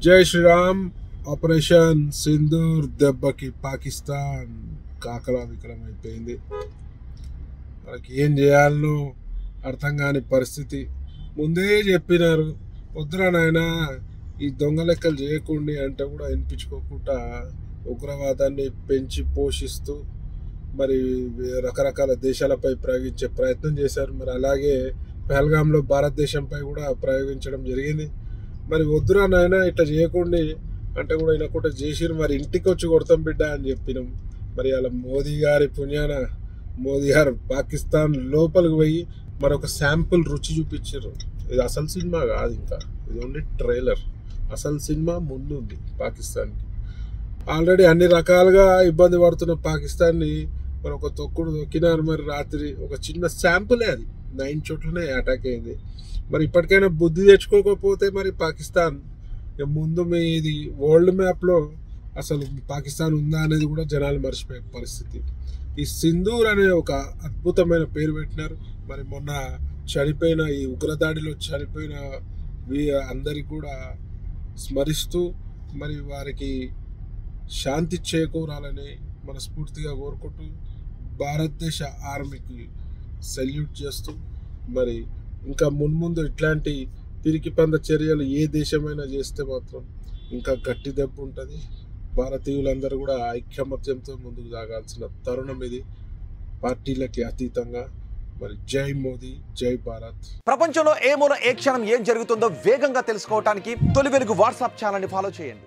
జై శ్రీరామ్. ఆపరేషన్ సింధూర్ దెబ్బకి పాకిస్తాన్ కాకలా వికలమైపోయింది. మనకి ఏం చేయాలనో అర్థం కాని పరిస్థితి. ముందే చెప్పినారు, వద్దురా నాయనా ఈ దొంగ లెక్కలు చేయకుండా అంటే కూడా వినిపించుకోకుండా ఉగ్రవాదాన్ని పెంచి పోషిస్తూ మరి రకరకాల దేశాలపై ప్రయోగించే ప్రయత్నం చేశారు. మరి అలాగే పహల్గాంలో భారతదేశంపై కూడా ప్రయోగించడం జరిగింది. మరి వద్దురా నాయన ఇట్లా చేయకుండా అంటే కూడా ఈయన కూడా చేసిరు. మరి ఇంటికి వచ్చి కొడతాం బిడ్డ అని చెప్పినాం. మరి అలా మోదీ గారి పుణ్యాన మోదీ గారు పాకిస్తాన్ లోపలికి పోయి మరొక శాంపుల్ రుచి చూపించారు. ఇది అసలు సినిమా కాదు, ఇంకా ఇది ఓన్లీ ట్రైలర్. అసలు సినిమా ముందు ఉంది పాకిస్తాన్కి. ఆల్రెడీ అన్ని రకాలుగా ఇబ్బంది పడుతున్న పాకిస్తాన్ని మరి ఒక తొక్కుడు తొక్కినారు. మరి రాత్రి ఒక చిన్న శాంపులే, అది 9 చోట్లనే అటాక్ అయింది. మరి ఇప్పటికైనా బుద్ధి తెచ్చుకోకపోతే మరి పాకిస్తాన్ ముందు ఇది వరల్డ్ మ్యాప్లో అసలు పాకిస్తాన్ ఉందా అనేది కూడా జనాలు మర్చిపోయే పరిస్థితి. ఈ సింధూర్ అనే ఒక అద్భుతమైన పేరు పెట్టినారు. మరి మొన్న చనిపోయిన ఈ ఉగ్రదాడిలో చనిపోయిన అందరికి కూడా స్మరిస్తూ మరి వారికి శాంతి చేకూరాలని మనస్ఫూర్తిగా కోరుకుంటూ భారతదేశ ఆర్మీకి సెల్యూట్ చేస్తూ మరి ఇంకా మున్ముందు ఇట్లాంటి పిరికి పంద చర్యలు ఏ దేశమైనా చేస్తే మాత్రం ఇంకా గట్టి దెబ్బ ఉంటుంది. భారతీయులందరూ కూడా ఐక్యమత్యంతో ముందుకు సాగాల్సిన తరుణం ఇది, పార్టీలకి అతీతంగా. మరి జై మోదీ, జై భారత్. ప్రపంచంలో ఏ మూల ఏ క్షణం ఏం జరుగుతుందో వేగంగా తెలుసుకోవడానికి తొలి వెలుగు వాట్సాప్ ఛానల్ని ఫాలో చేయండి.